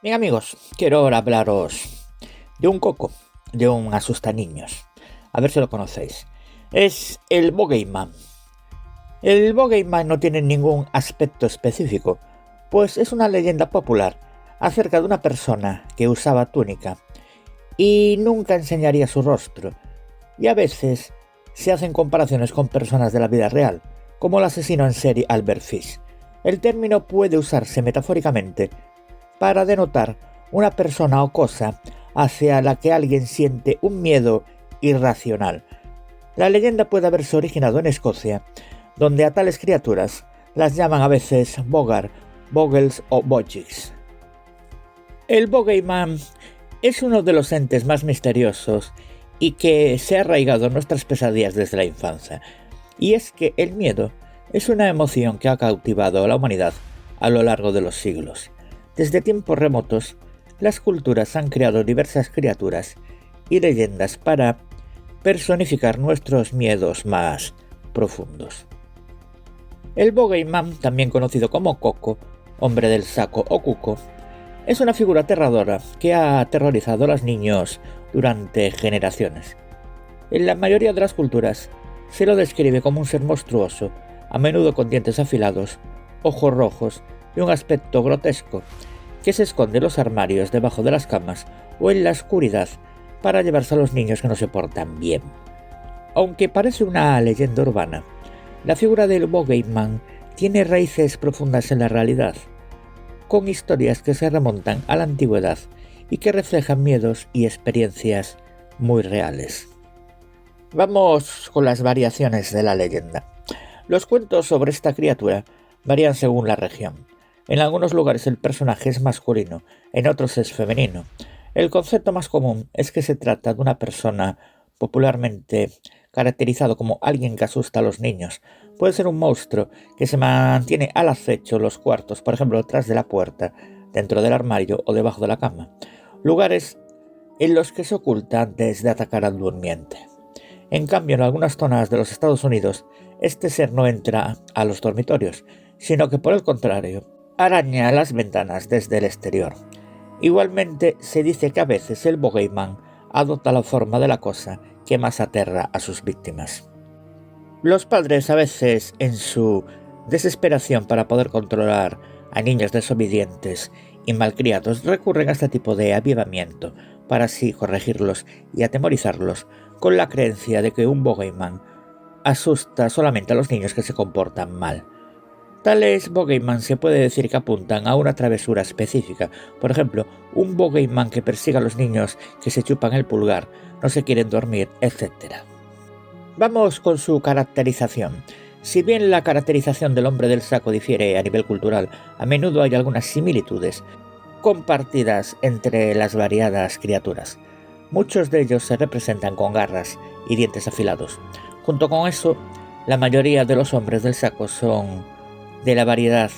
Bien amigos, quiero ahora hablaros de un coco, de un asustaniños. A ver si lo conocéis. Es el Bogeyman. El Bogeyman no tiene ningún aspecto específico, pues es una leyenda popular acerca de una persona que usaba túnica y nunca enseñaría su rostro, y a veces se hacen comparaciones con personas de la vida real, como el asesino en serie Albert Fish. El término puede usarse metafóricamente para denotar una persona o cosa hacia la que alguien siente un miedo irracional. La leyenda puede haberse originado en Escocia, donde a tales criaturas las llaman a veces bogar, bogles o bogics. El Bogeyman es uno de los entes más misteriosos y que se ha arraigado en nuestras pesadillas desde la infancia. Y es que el miedo es una emoción que ha cautivado a la humanidad a lo largo de los siglos. Desde tiempos remotos, las culturas han creado diversas criaturas y leyendas para personificar nuestros miedos más profundos. El Bogeyman, también conocido como Coco, hombre del saco o Cuco, es una figura aterradora que ha aterrorizado a los niños durante generaciones. En la mayoría de las culturas se lo describe como un ser monstruoso, a menudo con dientes afilados, ojos rojos y un aspecto grotesco, que se esconde en los armarios debajo de las camas o en la oscuridad para llevarse a los niños que no se portan bien. Aunque parece una leyenda urbana, la figura del Bogeyman tiene raíces profundas en la realidad, con historias que se remontan a la antigüedad y que reflejan miedos y experiencias muy reales. Vamos con las variaciones de la leyenda. Los cuentos sobre esta criatura varían según la región. En algunos lugares el personaje es masculino, en otros es femenino. El concepto más común es que se trata de una persona popularmente caracterizado como alguien que asusta a los niños. Puede ser un monstruo que se mantiene al acecho en los cuartos, por ejemplo, detrás de la puerta, dentro del armario o debajo de la cama. Lugares en los que se oculta antes de atacar al durmiente. En cambio, en algunas zonas de los Estados Unidos, este ser no entra a los dormitorios, sino que por el contrario, araña las ventanas desde el exterior. Igualmente, se dice que a veces el Bogeyman adopta la forma de la cosa que más aterra a sus víctimas. Los padres a veces, en su desesperación para poder controlar a niños desobedientes y malcriados, recurren a este tipo de avivamiento para así corregirlos y atemorizarlos con la creencia de que un Bogeyman asusta solamente a los niños que se comportan mal. Tales Bogeyman se puede decir que apuntan a una travesura específica. Por ejemplo, un Bogeyman que persiga a los niños que se chupan el pulgar, no se quieren dormir, etc. Vamos con su caracterización. Si bien la caracterización del hombre del saco difiere a nivel cultural, a menudo hay algunas similitudes compartidas entre las variadas criaturas. Muchos de ellos se representan con garras y dientes afilados. Junto con eso, la mayoría de los hombres del saco son de la variedad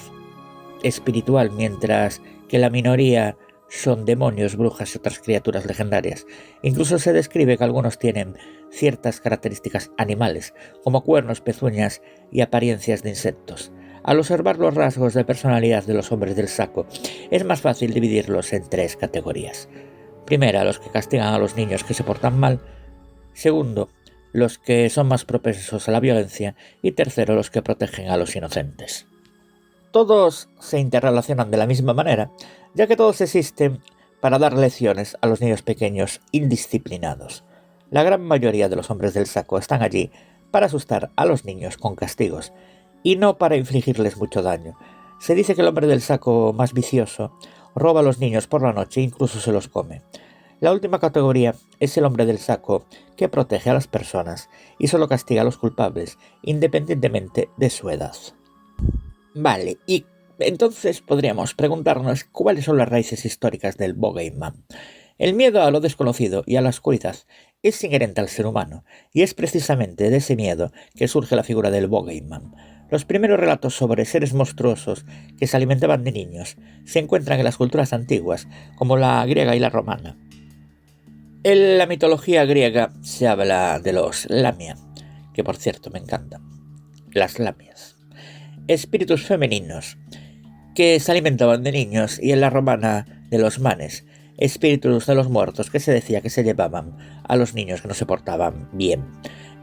espiritual, mientras que la minoría son demonios, brujas y otras criaturas legendarias. Incluso se describe que algunos tienen ciertas características animales, como cuernos, pezuñas y apariencias de insectos. Al observar los rasgos de personalidad de los hombres del saco, es más fácil dividirlos en tres categorías. Primera, los que castigan a los niños que se portan mal. Segundo, los que son más propensos a la violencia. Y tercero, los que protegen a los inocentes. Todos se interrelacionan de la misma manera, ya que todos existen para dar lecciones a los niños pequeños indisciplinados. La gran mayoría de los hombres del saco están allí para asustar a los niños con castigos, y no para infligirles mucho daño. Se dice que el hombre del saco más vicioso roba a los niños por la noche e incluso se los come. La última categoría es el hombre del saco, que protege a las personas y solo castiga a los culpables, independientemente de su edad. Vale, y entonces podríamos preguntarnos cuáles son las raíces históricas del Bogeyman. El miedo a lo desconocido y a la oscuridad es inherente al ser humano, y es precisamente de ese miedo que surge la figura del Bogeyman. Los primeros relatos sobre seres monstruosos que se alimentaban de niños se encuentran en las culturas antiguas, como la griega y la romana. En la mitología griega se habla de los Lamia, que por cierto me encantan. Las Lamias. Espíritus femeninos que se alimentaban de niños, y en la romana de los manes, espíritus de los muertos que se decía que se llevaban a los niños que no se portaban bien.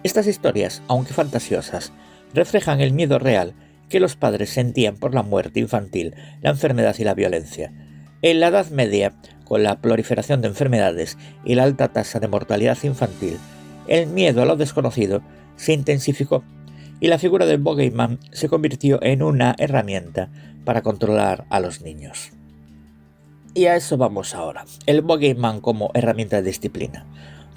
Estas historias, aunque fantasiosas, reflejan el miedo real que los padres sentían por la muerte infantil, la enfermedad y la violencia. En la Edad Media, con la proliferación de enfermedades y la alta tasa de mortalidad infantil, el miedo a lo desconocido se intensificó y la figura del bogeyman se convirtió en una herramienta para controlar a los niños. Y a eso vamos ahora, el bogeyman como herramienta de disciplina.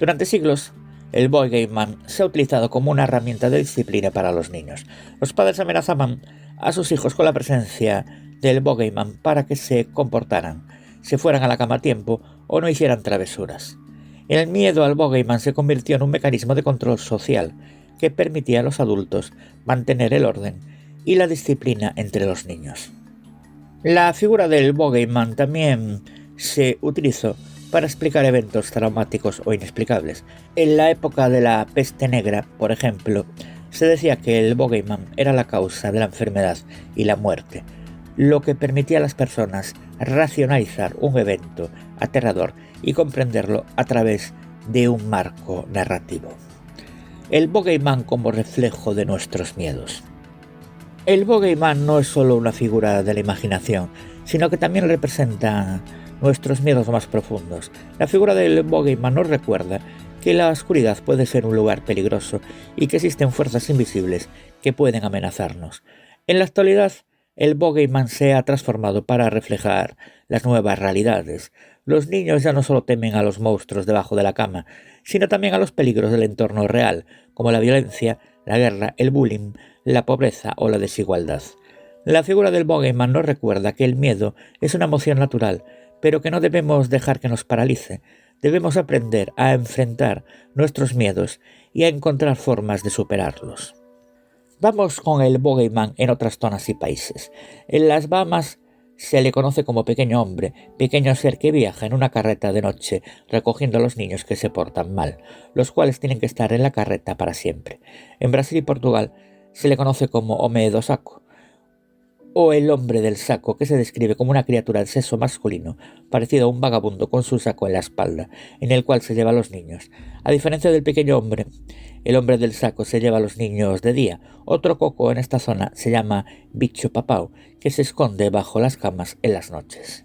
Durante siglos, el bogeyman se ha utilizado como una herramienta de disciplina para los niños. Los padres amenazaban a sus hijos con la presencia del bogeyman para que se comportaran, se fueran a la cama a tiempo o no hicieran travesuras. El miedo al bogeyman se convirtió en un mecanismo de control social que permitía a los adultos mantener el orden y la disciplina entre los niños. La figura del bogeyman también se utilizó para explicar eventos traumáticos o inexplicables. En la época de la peste negra, por ejemplo, se decía que el bogeyman era la causa de la enfermedad y la muerte, lo que permitía a las personas racionalizar un evento aterrador y comprenderlo a través de un marco narrativo. El bogeyman como reflejo de nuestros miedos. El bogeyman no es solo una figura de la imaginación, sino que también representa nuestros miedos más profundos. La figura del bogeyman nos recuerda que la oscuridad puede ser un lugar peligroso y que existen fuerzas invisibles que pueden amenazarnos. En la actualidad, el bogeyman se ha transformado para reflejar las nuevas realidades. Los niños ya no solo temen a los monstruos debajo de la cama, sino también a los peligros del entorno real, como la violencia, la guerra, el bullying, la pobreza o la desigualdad. La figura del bogeyman nos recuerda que el miedo es una emoción natural, pero que no debemos dejar que nos paralice. Debemos aprender a enfrentar nuestros miedos y a encontrar formas de superarlos. Vamos con el bogeyman en otras zonas y países. En las Bahamas se le conoce como pequeño hombre, pequeño ser que viaja en una carreta de noche recogiendo a los niños que se portan mal, los cuales tienen que estar en la carreta para siempre. En Brasil y Portugal se le conoce como home do saco, o el hombre del saco, que se describe como una criatura de sexo masculino, parecido a un vagabundo con su saco en la espalda, en el cual se lleva a los niños. A diferencia del pequeño hombre, el hombre del saco se lleva a los niños de día. Otro coco en esta zona se llama bicho papau, que se esconde bajo las camas en las noches.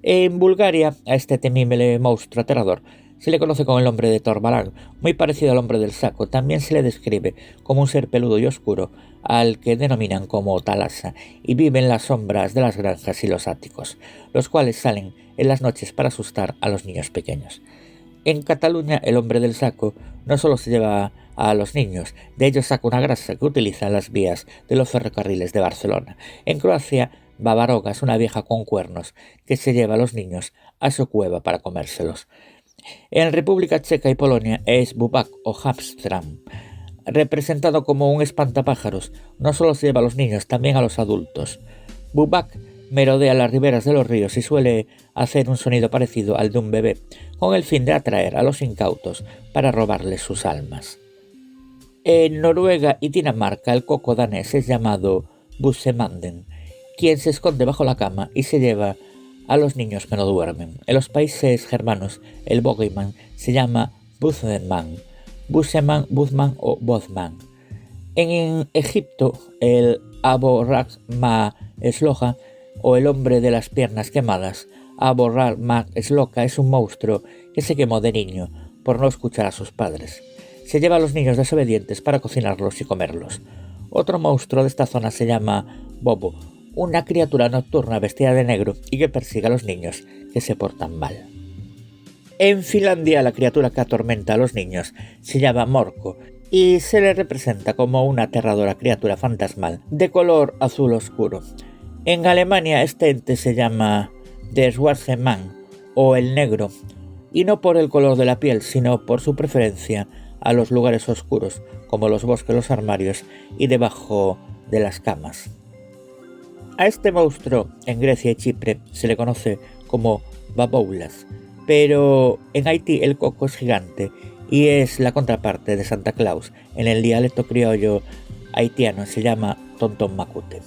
En Bulgaria, a este temible monstruo aterrador se le conoce como el hombre de Torbalang, muy parecido al hombre del saco. También se le describe como un ser peludo y oscuro, al que denominan como Talasa, y vive en las sombras de las granjas y los áticos, los cuales salen en las noches para asustar a los niños pequeños. En Cataluña, el hombre del saco no solo se lleva a los niños, de ellos saca una grasa que utiliza en las vías de los ferrocarriles de Barcelona. En Croacia, Babaroga es una vieja con cuernos que se lleva a los niños a su cueva para comérselos. En República Checa y Polonia es Bubak o Hamstram, representado como un espantapájaros. No solo se lleva a los niños, también a los adultos. Bubak merodea las riberas de los ríos y suele hacer un sonido parecido al de un bebé, con el fin de atraer a los incautos para robarles sus almas. En Noruega y Dinamarca el coco danés es llamado Busemanden, quien se esconde bajo la cama y se lleva a los niños que no duermen. En los países germanos el bogeyman se llama Buthman, Buseman, Buthman o Bothman. En Egipto el Abu Rakma Esloja, o el hombre de las piernas quemadas, Abu Rakma Esloka, es un monstruo que se quemó de niño por no escuchar a sus padres. Se lleva a los niños desobedientes para cocinarlos y comerlos. Otro monstruo de esta zona se llama Bobo, una criatura nocturna vestida de negro y que persigue a los niños que se portan mal. En Finlandia la criatura que atormenta a los niños se llama Morko y se le representa como una aterradora criatura fantasmal de color azul oscuro. En Alemania este ente se llama Der Schwarze Mann o el negro, y no por el color de la piel sino por su preferencia a los lugares oscuros como los bosques, los armarios y debajo de las camas. A este monstruo en Grecia y Chipre se le conoce como Baboulas, pero en Haití el coco es gigante y es la contraparte de Santa Claus. En el dialecto criollo haitiano se llama Tontón Macute.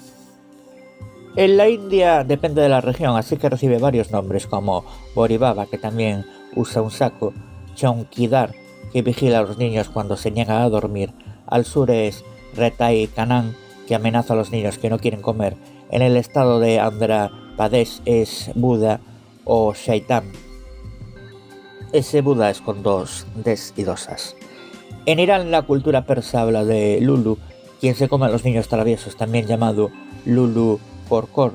En la India depende de la región, así que recibe varios nombres como Boribaba, que también usa un saco, Chowkidar, que vigila a los niños cuando se niegan a dormir. Al sur es Retai Kanan, que amenaza a los niños que no quieren comer. En el estado de Andhra Pradesh es Buda o Shaitan. Ese Buda es con dos des y dos as. En Irán la cultura persa habla de Lulu, quien se come a los niños traviesos, también llamado Lulu Korkor.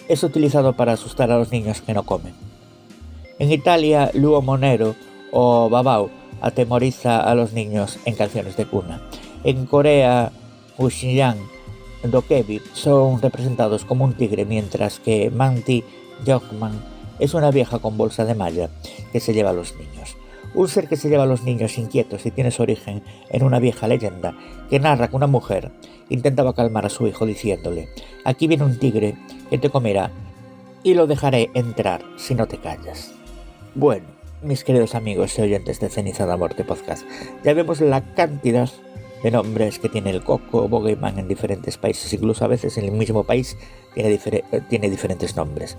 Es utilizado para asustar a los niños que no comen. En Italia, Luo Monero o Babao atemoriza a los niños en canciones de cuna. En Corea, Ushinyang, Dokebi son representados como un tigre, mientras que Manti Jogman es una vieja con bolsa de malla que se lleva a los niños. Un ser que se lleva a los niños inquietos y tiene su origen en una vieja leyenda que narra que una mujer intentaba calmar a su hijo diciéndole: aquí viene un tigre que te comerá y lo dejaré entrar si no te callas. Bueno, mis queridos amigos y oyentes de Ceniza de Muerte Podcast, ya vemos la cantidad de nombres que tiene el coco Bogeyman en diferentes países, incluso a veces en el mismo país tiene diferentes nombres.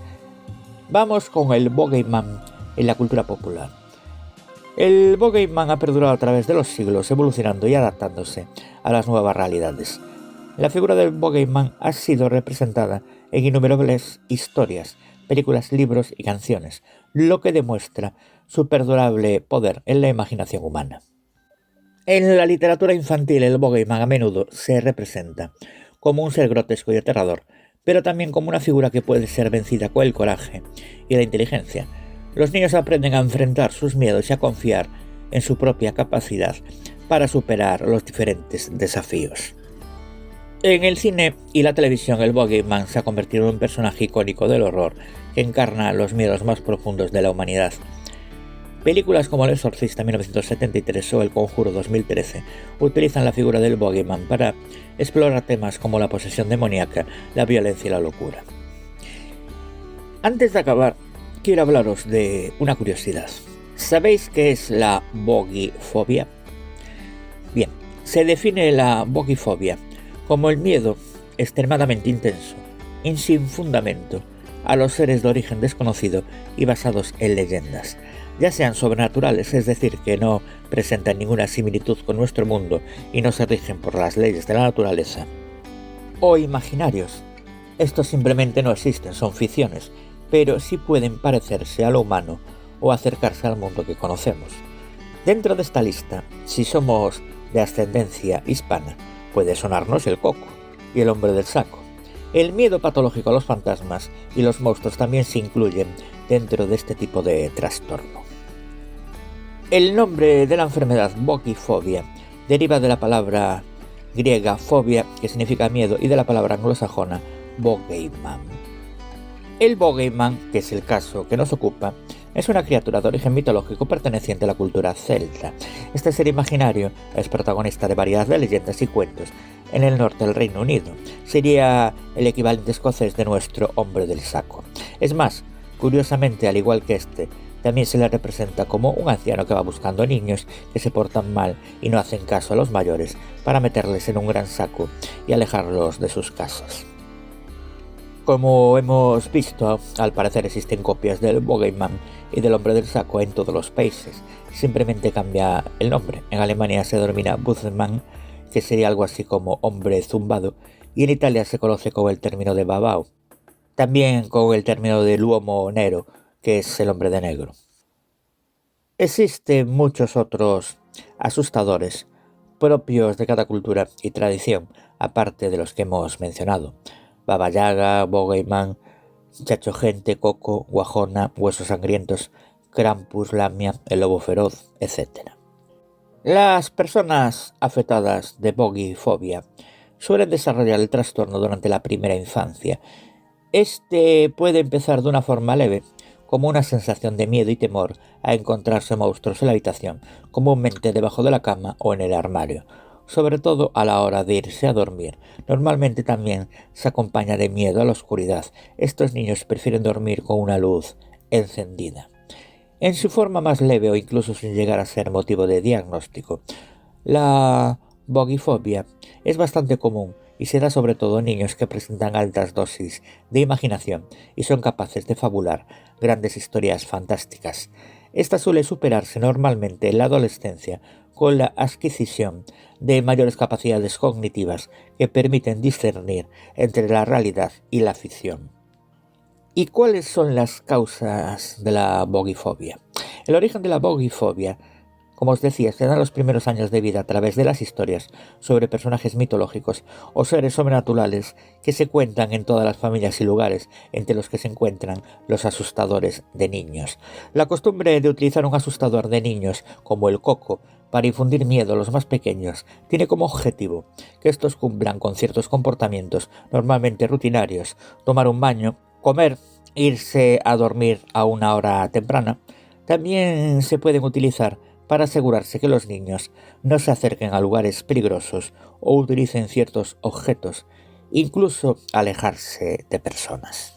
Vamos con el Bogeyman en la cultura popular. El Bogeyman ha perdurado a través de los siglos, evolucionando y adaptándose a las nuevas realidades. La figura del Bogeyman ha sido representada en innumerables historias, películas, libros y canciones, lo que demuestra su perdurable poder en la imaginación humana. En la literatura infantil, el Bogeyman a menudo se representa como un ser grotesco y aterrador, pero también como una figura que puede ser vencida con el coraje y la inteligencia. Los niños aprenden a enfrentar sus miedos y a confiar en su propia capacidad para superar los diferentes desafíos. En el cine y la televisión, el Bogeyman se ha convertido en un personaje icónico del horror que encarna los miedos más profundos de la humanidad. Películas como El Exorcista 1973 o El Conjuro 2013 utilizan la figura del Bogeyman para explorar temas como la posesión demoníaca, la violencia y la locura. Antes de acabar, quiero hablaros de una curiosidad. ¿Sabéis qué es la bogifobia? Bien, se define la bogifobia como el miedo extremadamente intenso y sin fundamento a los seres de origen desconocido y basados en leyendas, ya sean sobrenaturales, es decir, que no presentan ninguna similitud con nuestro mundo y no se rigen por las leyes de la naturaleza, o imaginarios. Estos simplemente no existen, son ficciones, pero sí pueden parecerse a lo humano o acercarse al mundo que conocemos. Dentro de esta lista, si somos de ascendencia hispana, puede sonarnos el coco y el hombre del saco. El miedo patológico a los fantasmas y los monstruos también se incluyen dentro de este tipo de trastorno. El nombre de la enfermedad bogifobia deriva de la palabra griega fobia, que significa miedo, y de la palabra anglosajona bogeyman. El Bogeyman, que es el caso que nos ocupa, es una criatura de origen mitológico perteneciente a la cultura celta. Este ser imaginario es protagonista de variedad de leyendas y cuentos en el norte del Reino Unido. Sería el equivalente escocés de nuestro hombre del saco. Es más, curiosamente, al igual que este, también se le representa como un anciano que va buscando niños que se portan mal y no hacen caso a los mayores para meterles en un gran saco y alejarlos de sus casas. Como hemos visto, al parecer existen copias del Bogeyman y del hombre del saco en todos los países. Simplemente cambia el nombre. En Alemania se denomina Buzzman, que sería algo así como hombre zumbado, y en Italia se conoce con el término de Babao. También con el término de l'uomo nero, que es el hombre de negro. Existen muchos otros asustadores propios de cada cultura y tradición, aparte de los que hemos mencionado: Baba Yaga, Bogeyman, Chacho Gente, Coco, Guajona, Huesos Sangrientos, Krampus, Lamia, el Lobo Feroz, etc. Las personas afectadas de bogifobia suelen desarrollar el trastorno durante la primera infancia. Este puede empezar de una forma leve, como una sensación de miedo y temor a encontrarse monstruos en la habitación, comúnmente debajo de la cama o en el armario, sobre todo a la hora de irse a dormir. Normalmente también se acompaña de miedo a la oscuridad. Estos niños prefieren dormir con una luz encendida. En su forma más leve o incluso sin llegar a ser motivo de diagnóstico, la bogifobia es bastante común y se da sobre todo en niños que presentan altas dosis de imaginación y son capaces de fabular grandes historias fantásticas. Esta suele superarse normalmente en la adolescencia con la adquisición de mayores capacidades cognitivas que permiten discernir entre la realidad y la ficción. ¿Y cuáles son las causas de la bogifobia? El origen de la bogifobia, como os decía, se da en los primeros años de vida a través de las historias sobre personajes mitológicos o seres sobrenaturales que se cuentan en todas las familias y lugares, entre los que se encuentran los asustadores de niños. La costumbre de utilizar un asustador de niños como el coco para infundir miedo a los más pequeños tiene como objetivo que estos cumplan con ciertos comportamientos normalmente rutinarios: tomar un baño, comer, irse a dormir a una hora temprana. También se pueden utilizar para asegurarse que los niños no se acerquen a lugares peligrosos o utilicen ciertos objetos, incluso alejarse de personas.